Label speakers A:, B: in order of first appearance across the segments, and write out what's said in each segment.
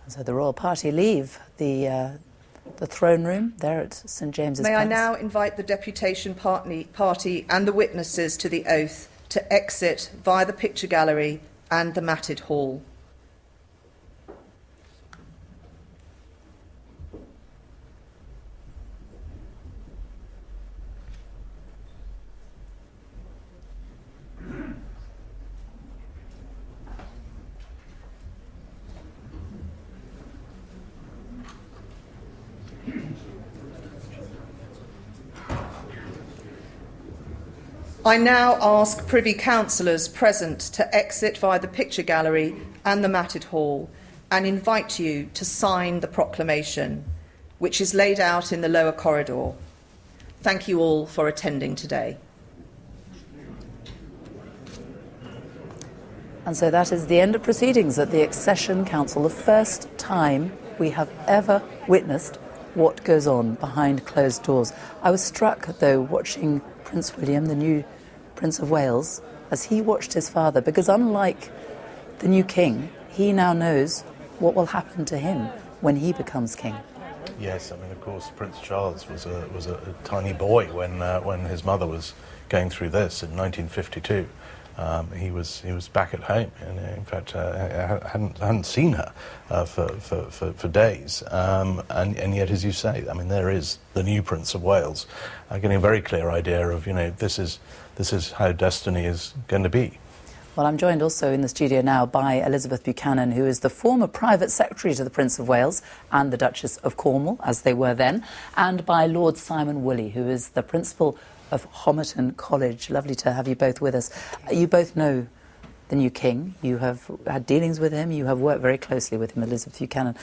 A: So the royal party leave the throne room there at St James's
B: May
A: Palace.
B: I now invite the deputation party and the witnesses to the oath to exit via the picture gallery and the matted hall. I now ask Privy Councillors present to exit via the picture gallery and the matted hall and invite you to sign the proclamation, which is laid out in the lower corridor. Thank you all for attending today.
A: And so that is the end of proceedings at the Accession Council, the first time we have ever witnessed what goes on behind closed doors. I was struck, though, watching Prince William, the new Prince of Wales, as he watched his father, because unlike the new king, he now knows what will happen to him when he becomes king.
C: Yes, I mean, of course, Prince Charles was a tiny boy when his mother was going through this in 1952. He was back at home, and in fact, I hadn't seen her for days. And yet, as you say, I mean, there is the new Prince of Wales, getting a very clear idea of, this is how destiny is going to be.
A: Well, I'm joined also in the studio now by Elizabeth Buchanan, who is the former private secretary to the Prince of Wales and the Duchess of Cornwall, as they were then, and by Lord Simon Woolley, who is the principal of Homerton College. Lovely to have you both with us. You both know the new king. You have had dealings with him. You have worked very closely with him, Elizabeth Buchanan.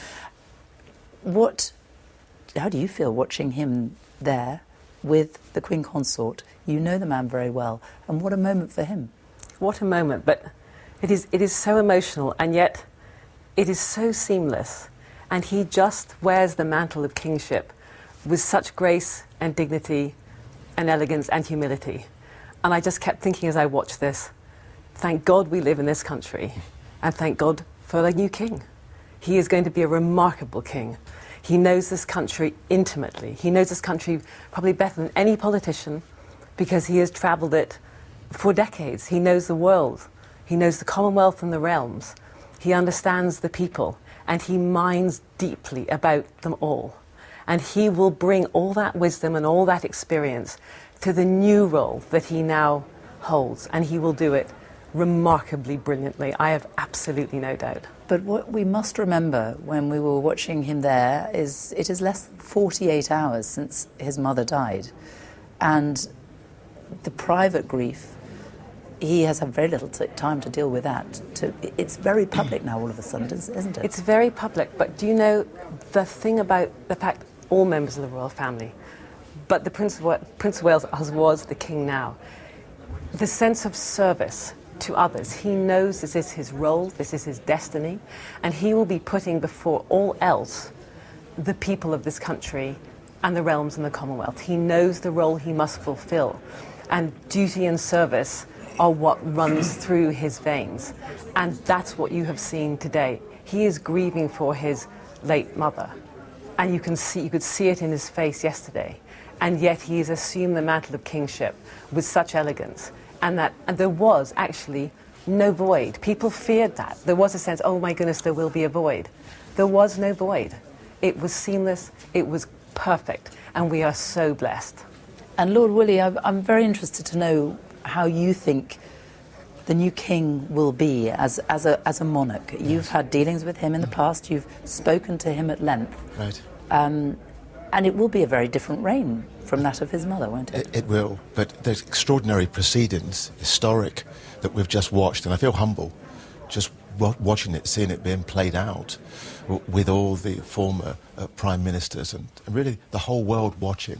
A: How do you feel watching him there with the Queen Consort? You know the man very well, and what a moment for him.
D: What a moment, but it is so emotional, and yet it is so seamless, and he just wears the mantle of kingship with such grace and dignity and elegance and humility. And I just kept thinking as I watched this, thank God we live in this country, and thank God for the new king. He is going to be a remarkable king. He knows this country intimately. He knows this country probably better than any politician, because he has travelled it for decades. He knows the world. He knows the Commonwealth and the realms. He understands the people, and he minds deeply about them all. And he will bring all that wisdom and all that experience to the new role that he now holds, and he will do it remarkably brilliantly. I have absolutely no doubt.
A: But what we must remember when we were watching him there is it is less than 48 hours since his mother died. And the private grief, he has had very little time to deal with that. It's very public now all of a sudden, isn't it?
D: It's very public, but do you know the thing about the fact all members of the royal family, but the Prince of Wales as was the king now, the sense of service to others. He knows this is his role, this is his destiny, and he will be putting before all else the people of this country and the realms and the Commonwealth. He knows the role he must fulfill, and duty and service are what runs through his veins. And that's what you have seen today. He is grieving for his late mother, and you could see it in his face yesterday. And yet he has assumed the mantle of kingship with such elegance, and there was actually no void. People feared that. There was a sense, oh my goodness, there will be a void. There was no void. It was seamless, it was perfect, and we are so blessed.
A: And Lord Woolley, I'm very interested to know how you think the new king will be as a monarch. Yes. You've had dealings with him in the past, you've spoken to him at length.
E: Right.
A: And it will be a very different reign from that of his mother, won't it?
E: It will, but there's extraordinary proceedings, historic, that we've just watched, and I feel humble just watching it, seeing it being played out with all the former prime ministers and really the whole world watching.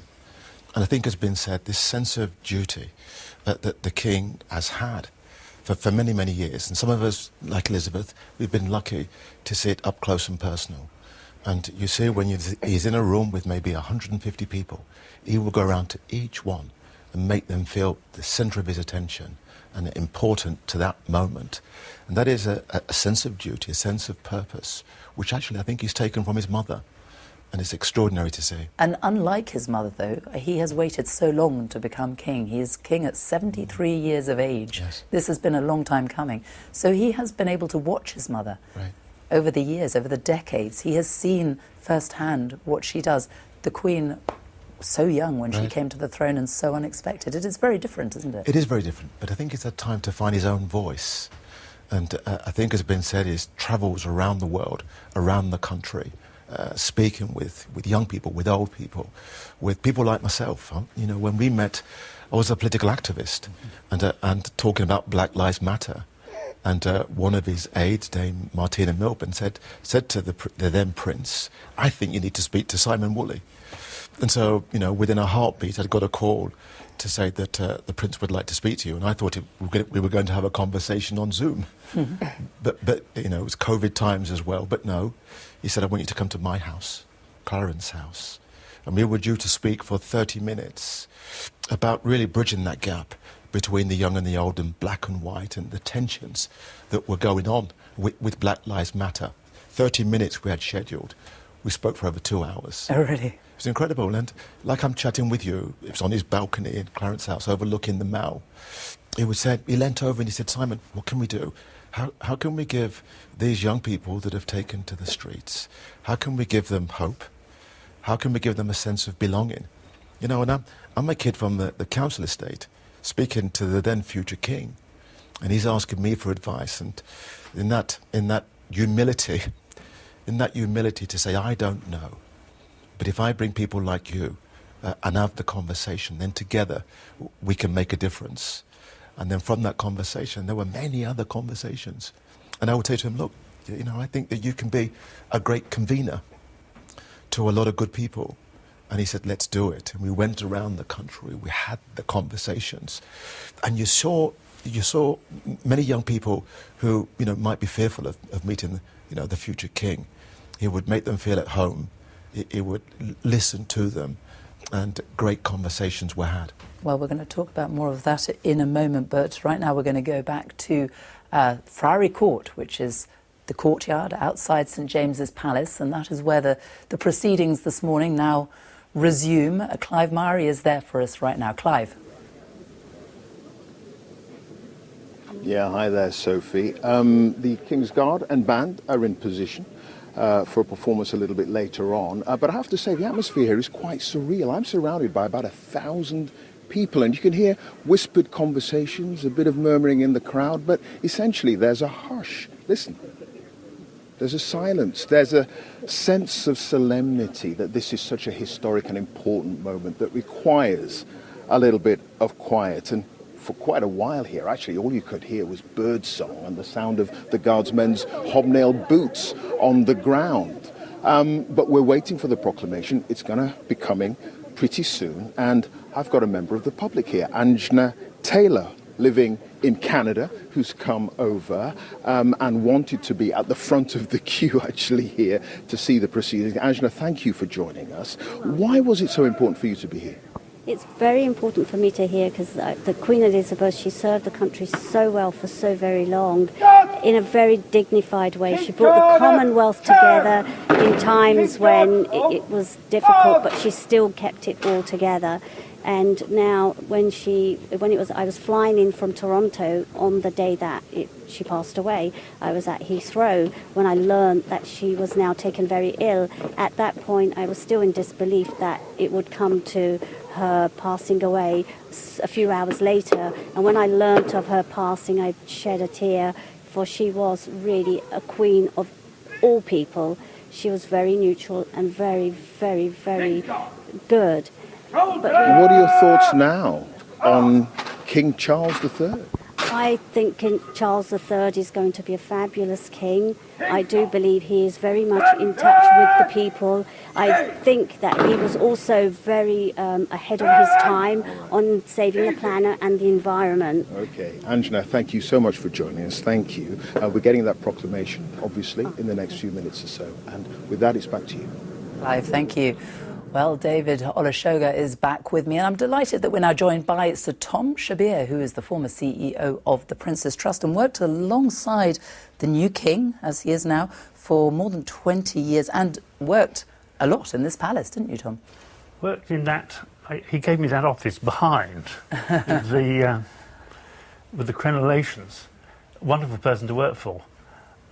E: And I think, as has been said, this sense of duty that the king has had for many, many years. And some of us, like Elizabeth, we've been lucky to see it up close and personal. And you see when he's in a room with maybe 150 people, he will go around to each one and make them feel the centre of his attention and important to that moment. And that is a sense of duty, a sense of purpose, which actually I think he's taken from his mother. And it's extraordinary to see.
A: And unlike his mother, though, he has waited so long to become king. He is king at 73 years of age.
E: Yes.
A: This has been a long time coming. So he has been able to watch his mother over the years, over the decades. He has seen firsthand what she does. The Queen, so young when she came to the throne and so unexpected. It is very different, isn't it?
E: It is very different, but I think it's a time to find his own voice. And I think, as has been said, he travels around the world, around the country, speaking with young people, with old people, with people like myself. You know, when we met, I was a political activist and talking about Black Lives Matter. And one of his aides, Dame Martina Milburn, said to the then Prince, "I think you need to speak to Simon Woolley." And so, you know, within a heartbeat, I'd got a call to say that the Prince would like to speak to you. And I thought we were going to have a conversation on Zoom. But, you know, it was COVID times as well. But no, he said, "I want you to come to my house, Clarence's house." And we were due to speak for 30 minutes about really bridging that gap between the young and the old and black and white and the tensions that were going on with Black Lives Matter. 30 minutes we had scheduled. We spoke for over 2 hours.
A: Oh, really?
E: It was incredible. And like I'm chatting with you, it was on his balcony in Clarence's house overlooking the Mall. He leant over and he said, "Simon, what can we do? How can we give these young people that have taken to the streets, how can we give them hope? How can we give them a sense of belonging?" You know, and I'm a kid from the council estate, speaking to the then future king, and he's asking me for advice. And in that humility to say, "I don't know, but if I bring people like you and have the conversation, then together we can make a difference." And then from that conversation, there were many other conversations. And I would say to him, "Look, you know, I think that you can be a great convener to a lot of good people." And he said, "Let's do it." And we went around the country, we had the conversations. And you saw many young people who, you know, might be fearful of meeting, you know, the future king. He would make them feel at home. He would listen to them, and great conversations were had.
A: Well, we're going to talk about more of that in a moment, but right now we're going to go back to Friary Court, which is the courtyard outside St James's Palace, and that is where the proceedings this morning now resume. Clive Murray is there for us right now. Clive.
F: Yeah, hi there, Sophie. The King's Guard and Band are in position for a performance a little bit later on. But I have to say, the atmosphere here is quite surreal. I'm surrounded by about 1,000 people, and you can hear whispered conversations, a bit of murmuring in the crowd, but essentially there's a hush. Listen. There's a silence. There's a sense of solemnity that this is such a historic and important moment that requires a little bit of quiet. And for quite a while here, actually, all you could hear was birdsong and the sound of the guardsmen's hobnail boots on the ground. But we're waiting for the proclamation. It's going to be coming pretty soon. And I've got a member of the public here, Anjna Taylor, living in Canada, who's come over and wanted to be at the front of the queue actually here to see the proceedings. Anjna, thank you for joining us. Why was it so important for you to be here?
G: It's very important for me to hear because the Queen Elizabeth, she served the country so well for so very long in a very dignified way. She brought the Commonwealth together in times when it was difficult, but she still kept it all together. And now I was flying in from Toronto on the day that she passed away. I was at Heathrow when I learned that she was now taken very ill. At that point, I was still in disbelief that it would come to her passing away a few hours later. And when I learnt of her passing, I shed a tear, for she was really a queen of all people. She was very neutral and very, very, very good.
F: What are your thoughts now on King Charles III?
G: I think King Charles III is going to be a fabulous king. I do believe he is very much in touch with the people. I think that he was also very ahead of his time on saving the planet and the environment.
F: Okay, Anjna, thank you so much for joining us. Thank you. We're getting that proclamation, obviously, in the next few minutes or so. And with that, it's back to you.
A: Clive, thank you. Well, David Olusoga is back with me, and I'm delighted that we're now joined by Sir Tom Shabir, who is the former CEO of the Prince's Trust and worked alongside the new king, as he is now, for more than 20 years, and worked a lot in this palace, didn't you, Tom?
H: Worked in that. He gave me that office behind with the crenellations. Wonderful person to work for.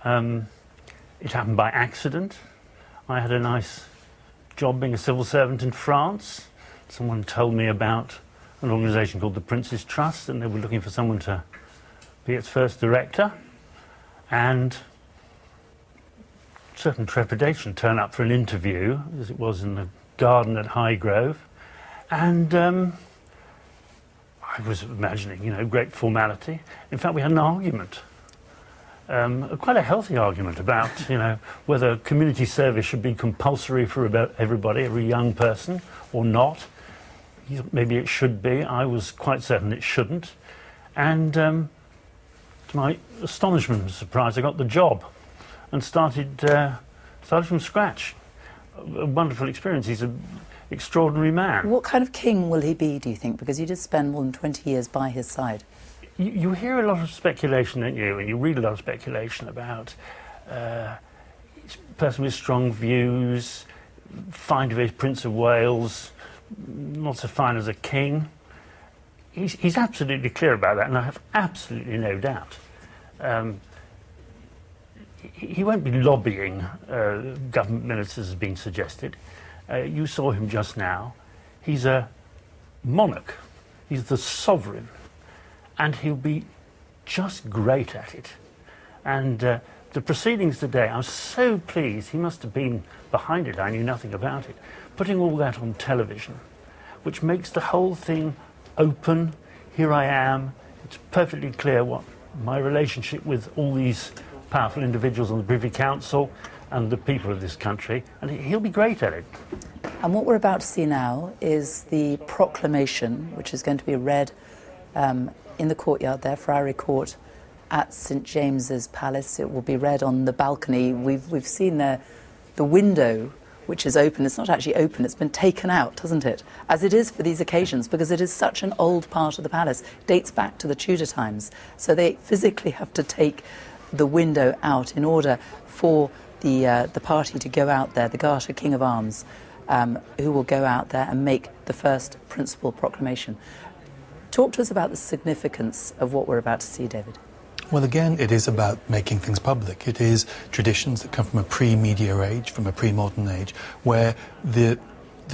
H: It happened by accident. I had a nice job being a civil servant in France. Someone told me about an organisation called the Prince's Trust, and they were looking for someone to be its first director. And certain trepidation turned up for an interview, as it was in the garden at Highgrove. And I was imagining, great formality. In fact, we had an argument. Quite a healthy argument about, whether community service should be compulsory for about everybody, every young person, or not. He thought maybe it should be. I was quite certain it shouldn't. And to my astonishment and surprise, I got the job and started from scratch. A wonderful experience. He's an extraordinary man.
A: What kind of king will he be, do you think? Because you did spend more than 20 years by his side.
H: You hear a lot of speculation, don't you? And you read a lot of speculation about a person with strong views, fine to be Prince of Wales, not so fine as a king. He's absolutely clear about that, and I have absolutely no doubt. He won't be lobbying government ministers as being suggested. You saw him just now. He's a monarch. He's the sovereign. And he'll be just great at it. And the proceedings today, I was so pleased. He must have been behind it. I knew nothing about it. Putting all that on television, which makes the whole thing open. Here I am. It's perfectly clear what my relationship with all these powerful individuals on the Privy Council and the people of this country. And he'll be great at it.
A: And what we're about to see now is the proclamation, which is going to be read in the courtyard there, Friary Court, at St James's Palace. It will be read on the balcony. We've seen the window, which is open. It's not actually open, it's been taken out, hasn't it? As it is for these occasions, because it is such an old part of the palace, dates back to the Tudor times. So they physically have to take the window out in order for the party to go out there, the Garter King of Arms, who will go out there and make the first principal proclamation. Talk to us about the significance of what we're about to see, David.
I: Well, again, it is about making things public. It is traditions that come from a pre-media age, from a pre-modern age, where the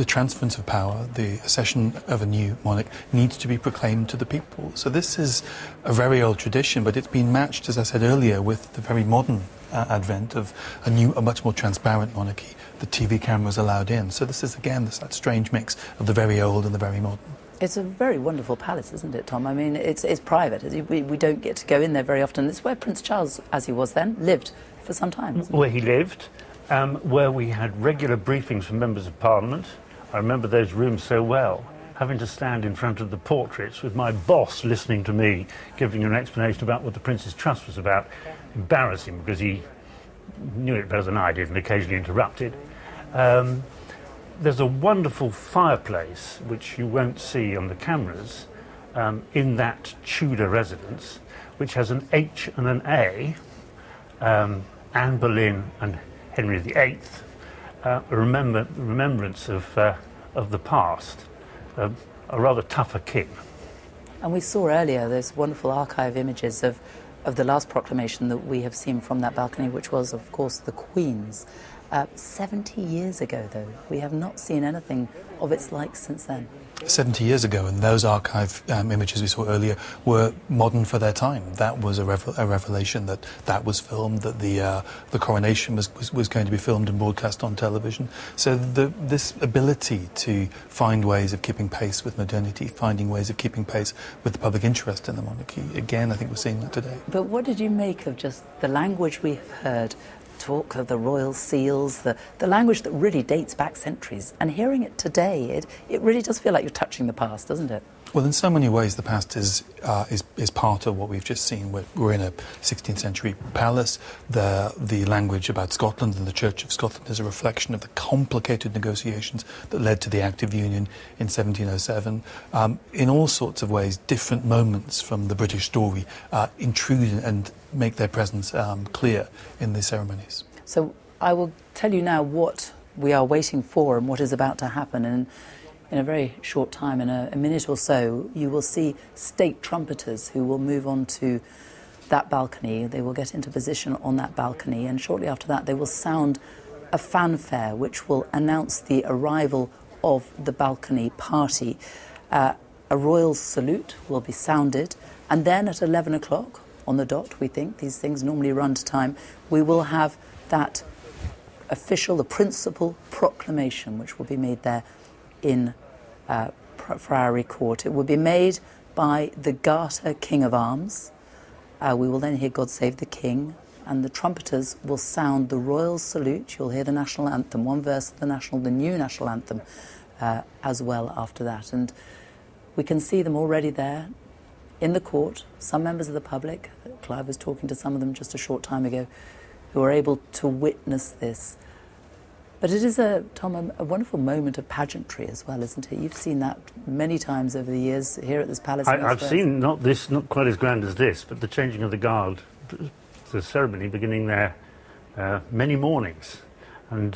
I: transference of power, the accession of a new monarch, needs to be proclaimed to the people. So this is a very old tradition, but it's been matched, as I said earlier, with the very modern advent of a much more transparent monarchy. The TV cameras allowed in. So this is, again, that strange mix of the very old and the very modern.
A: It's a very wonderful palace, isn't it, Tom? I mean, it's private. We don't get to go in there very often. It's where Prince Charles, as he was then, lived for some time.
H: Where he lived, where we had regular briefings from members of Parliament. I remember those rooms so well, having to stand in front of the portraits with my boss listening to me, giving an explanation about what the Prince's Trust was about. Embarrassing, because he knew it better than I did and occasionally interrupted. There's a wonderful fireplace, which you won't see on the cameras, in that Tudor residence, which has an H and an A, Anne Boleyn and Henry VIII, a remembrance of the past, a rather tougher king.
A: And we saw earlier those wonderful archive images of the last proclamation that we have seen from that balcony, which was, of course, the Queen's. 70 years ago, though. We have not seen anything of its like since then.
I: 70 years ago, and those archive images we saw earlier were modern for their time. That was a revelation that was filmed, that the coronation was going to be filmed and broadcast on television. So this ability to find ways of keeping pace with modernity, finding ways of keeping pace with the public interest in the monarchy, again, I think we're seeing that today.
A: But what did you make of just the language we have heard? Talk of the royal seals, the language that really dates back centuries, and hearing it today, it really does feel like you're touching the past, doesn't it?
I: Well, in so many ways, the past is part of what we've just seen. We're in a 16th century palace. The language about Scotland and the Church of Scotland is a reflection of the complicated negotiations that led to the Act of Union in 1707. In all sorts of ways, different moments from the British story intrude and make their presence clear in the ceremonies.
A: So I will tell you now what we are waiting for and what is about to happen. And in a very short time, in a minute or so, you will see state trumpeters who will move on to that balcony. They will get into position on that balcony, and shortly after that they will sound a fanfare which will announce the arrival of the balcony party. A royal salute will be sounded, and then at 11 o'clock on the dot, we think, these things normally run to time, we will have that official, the principal proclamation, which will be made there in Priory Court. It will be made by the Garter King of Arms. We will then hear God Save the King, and the trumpeters will sound the royal salute. You'll hear the national anthem, one verse of the new national anthem, as well after that. And we can see them already there in the court, some members of the public. Clive was talking to some of them just a short time ago, who are able to witness this. But it is, Tom, a wonderful moment of pageantry as well, isn't it? You've seen that many times over the years here at this palace.
H: I've seen not quite as grand as this, but the changing of the guard, the ceremony beginning there many mornings, and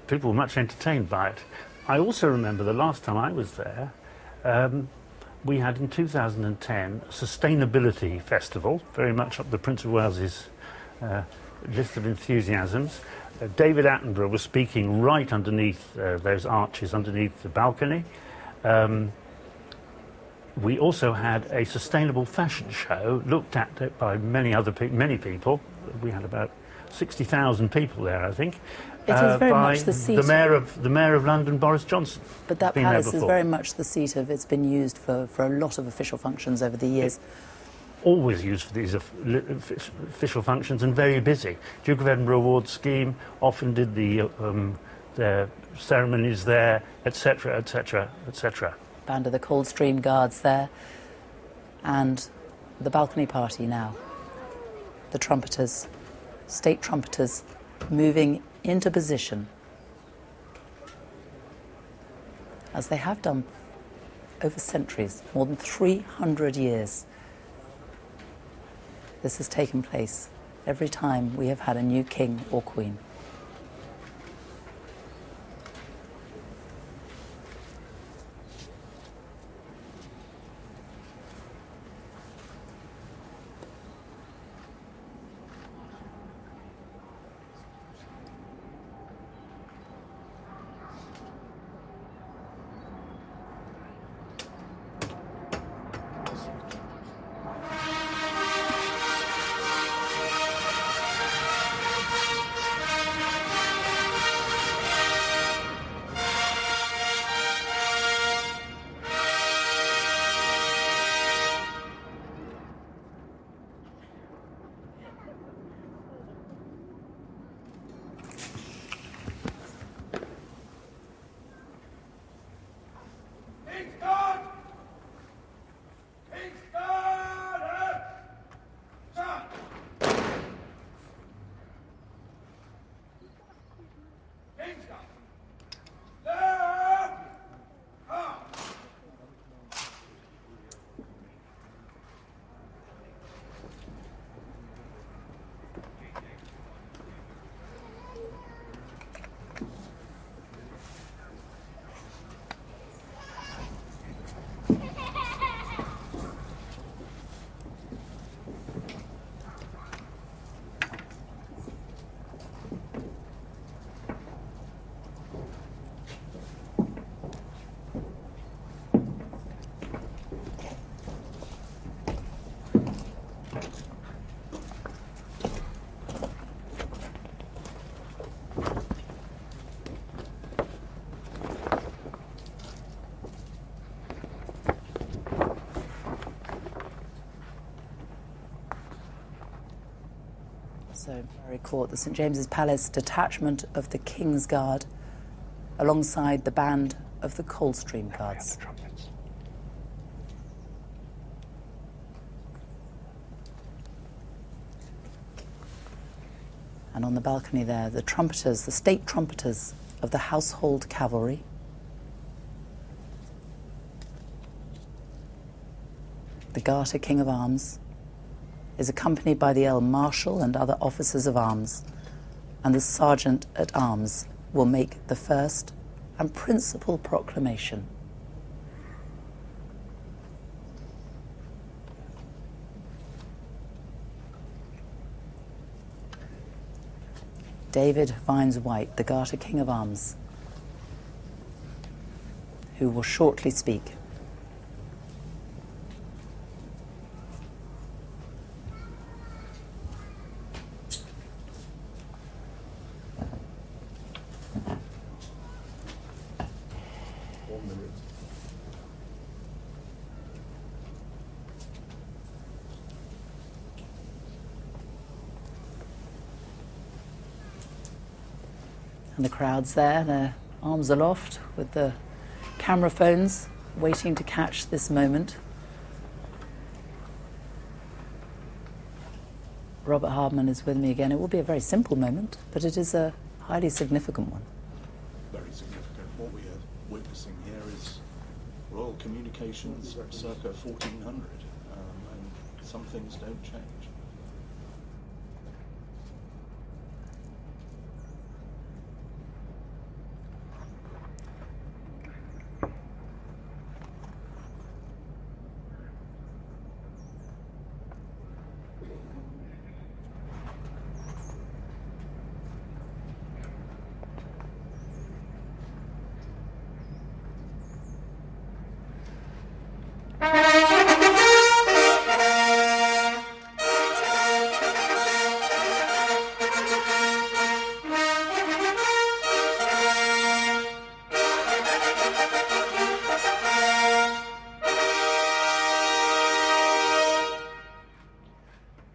H: people were much entertained by it. I also remember the last time I was there, we had in 2010 a sustainability festival, very much up the Prince of Wales's list of enthusiasms. David Attenborough was speaking right underneath those arches, underneath the balcony. We also had a sustainable fashion show, looked at by many people. We had about 60,000 people there, I think.
A: It is very much the seat.
H: The Mayor of London, Boris Johnson.
A: But that palace is very much the seat of. It's been used for a lot of official functions over the years.
H: Always used for these official functions, and very busy. Duke of Edinburgh Award Scheme often did their ceremonies there, etc., etc., etc.
A: Band of the Coldstream Guards there, and the balcony party now. The trumpeters, state trumpeters, moving into position, as they have done over centuries, more than 300 years. This has taken place every time we have had a new king or queen. So, Priory Court, the St James's Palace detachment of the King's Guard, alongside the band of the Coldstream Guards. And on the balcony there, the trumpeters, the state trumpeters of the household cavalry. The Garter King of Arms is accompanied by the Earl Marshal and other officers of arms, and the Sergeant at Arms will make the first and principal proclamation. David Vines White, the Garter King of Arms, who will shortly speak. And the crowd's there, their arms aloft with the camera phones, waiting to catch this moment. Robert Hardman is with me again. It will be a very simple moment, but it is a highly significant one.
J: Very significant. What we are witnessing here is royal communications circa 1400, and some things don't change.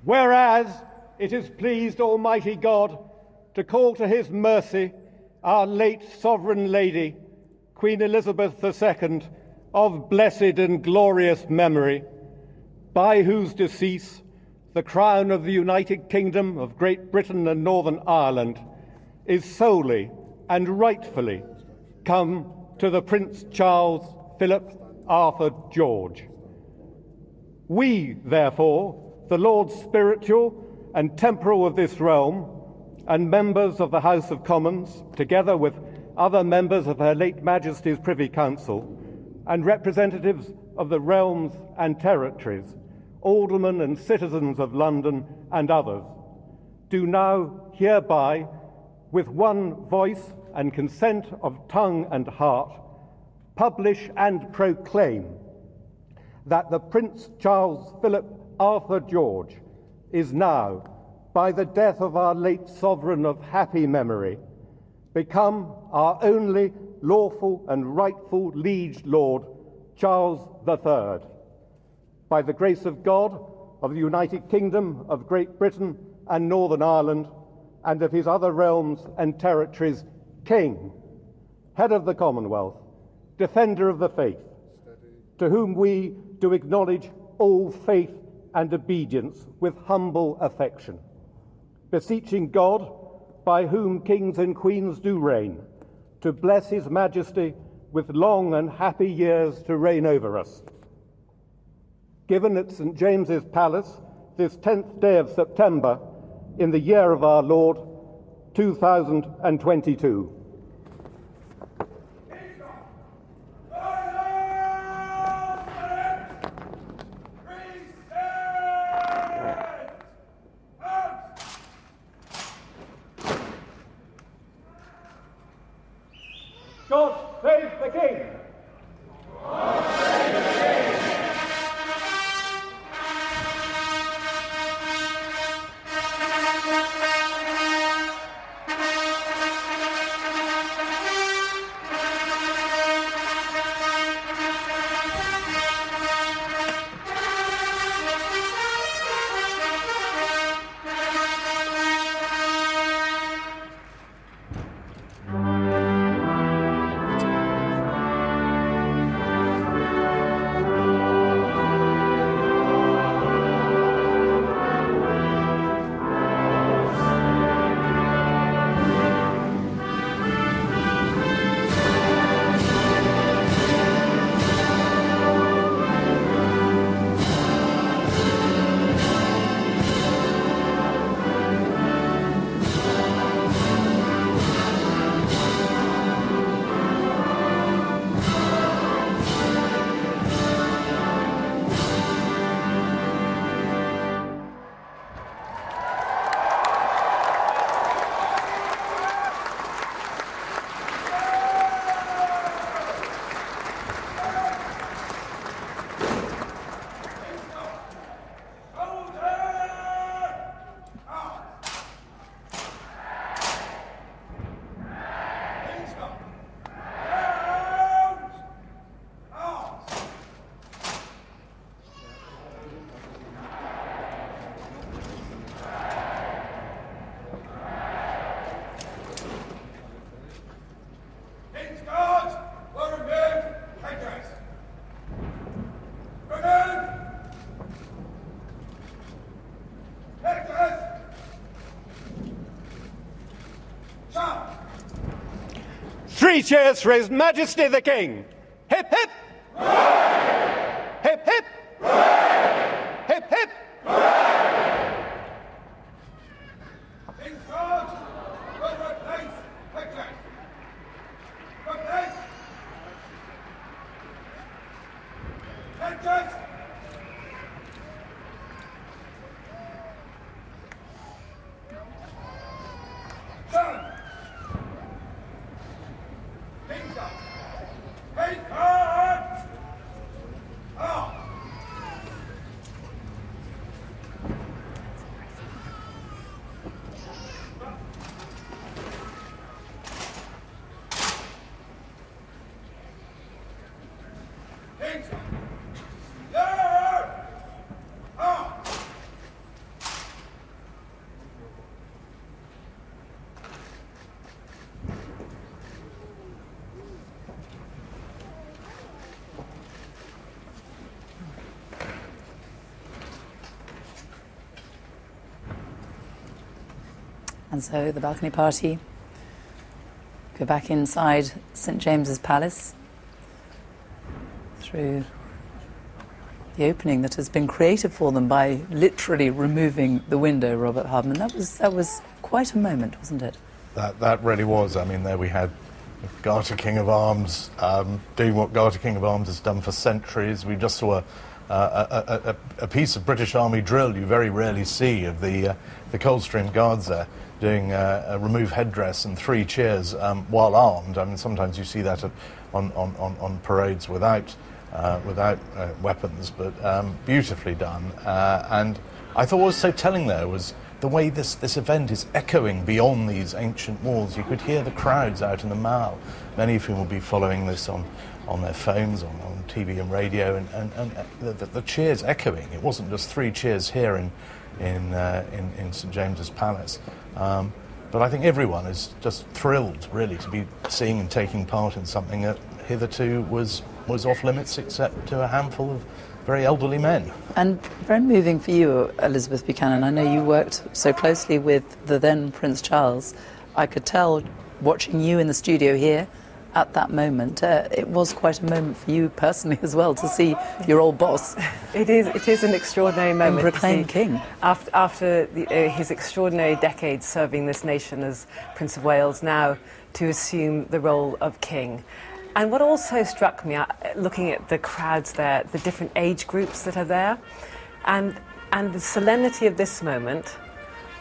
K: Whereas it has pleased Almighty God to call to his mercy our late Sovereign Lady, Queen Elizabeth II, of blessed and glorious memory, by whose decease the crown of the United Kingdom of Great Britain and Northern Ireland is solely and rightfully come to the Prince Charles Philip Arthur George. We, therefore, the Lords Spiritual and Temporal of this realm, and members of the House of Commons, together with other members of Her late Majesty's Privy Council, and representatives of the realms and territories, aldermen and citizens of London and others, do now hereby, with one voice and consent of tongue and heart, publish and proclaim that the Prince Charles Philip Arthur George is now, by the death of our late sovereign of happy memory, become our only lawful and rightful liege lord, Charles III. By the grace of God, of the United Kingdom of Great Britain and Northern Ireland, and of his other realms and territories, King, head of the Commonwealth, defender of the faith, to whom we do acknowledge all faith and obedience with humble affection, beseeching God, by whom kings and queens do reign, to bless his majesty with long and happy years to reign over us. Given at St. James's Palace this 10th day of September in the year of our Lord, 2022. God save the King! God save the King! 3 cheers for His Majesty the King. Hip, hip. Hooray! Hip, hip. Hooray! Hip, hip. Hooray! King's Guard, good place, pictures. Good place. Pictures. Turn. King's Guard. King's Guard. Ah.
A: And so the balcony party go back inside St James's Palace through the opening that has been created for them by literally removing the window, Robert Hardman. That was quite a moment, wasn't it?
C: That really was. I mean, there we had Garter King of Arms doing what Garter King of Arms has done for centuries. We just saw a piece of British Army drill you very rarely see of the Coldstream Guards there doing a remove headdress and 3 cheers while armed. I mean, sometimes you see that on parades without weapons, but beautifully done. And I thought what was so telling there was the way this event is echoing beyond these ancient walls. You could hear the crowds out in the Mall, many of whom will be following this on their phones, on TV and radio, and the cheers echoing. It wasn't just 3 cheers here in St James's Palace. But I think everyone is just thrilled, really, to be seeing and taking part in something that hitherto was off limits, except to a handful of very elderly men.
A: And very moving for you, Elizabeth Buchanan. I know you worked so closely with the then Prince Charles. I could tell, watching you in the studio here, at that moment, it was quite a moment for you personally as well to see your old boss.
D: It is an extraordinary moment.
A: And proclaimed king.
D: After his extraordinary decades serving this nation as Prince of Wales, now to assume the role of king. And what also struck me, looking at the crowds there, the different age groups that are there, and the solemnity of this moment,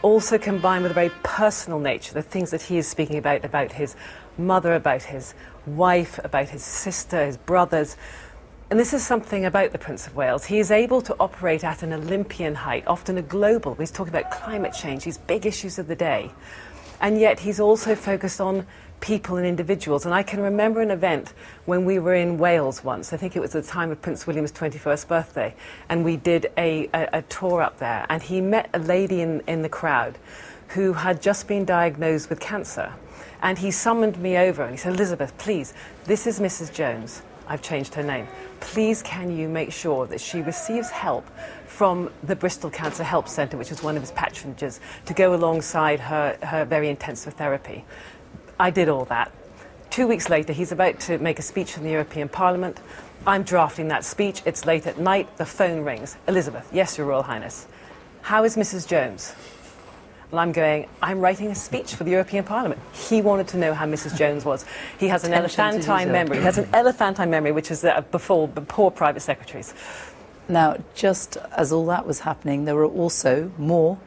D: also combined with a very personal nature, the things that he is speaking about his mother, about his wife, about his sister, his brothers. And this is something about the Prince of Wales. He is able to operate at an Olympian height, often a global. He's talking about climate change, these big issues of the day. And yet he's also focused on people and individuals. And I can remember an event when we were in Wales once. I think it was the time of Prince William's 21st birthday. And we did a tour up there. And he met a lady in the crowd who had just been diagnosed with cancer. And he summoned me over and he said, "Elizabeth, please, this is Mrs. Jones. I've changed her name. Please can you make sure that she receives help from the Bristol Cancer Help Centre, which is one of his patronages, to go alongside her very intensive therapy." I did all that. 2 weeks later, he's about to make a speech in the European Parliament. I'm drafting that speech. It's late at night. The phone rings. "Elizabeth, yes, Your Royal Highness. How is Mrs. Jones?" And I'm going, I'm writing a speech for the European Parliament. He wanted to know how Mrs. Jones was. He has an elephantine memory. He has an elephantine memory, which is before poor private secretaries.
A: Now, just as all that was happening, there were also more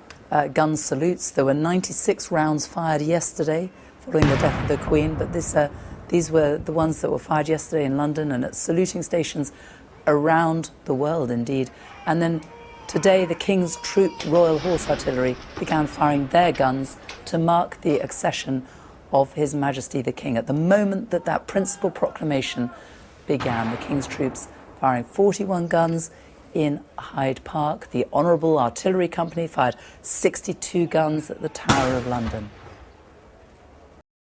A: gun salutes. There were 96 rounds fired yesterday following the death of the Queen, but these were the ones that were fired yesterday in London and at saluting stations around the world, indeed. And then today, the King's Troop Royal Horse Artillery began firing their guns to mark the accession of His Majesty the King. At the moment that principal proclamation began, the King's troops firing 41 guns in Hyde Park. The Honourable Artillery Company fired 62 guns at the Tower of London.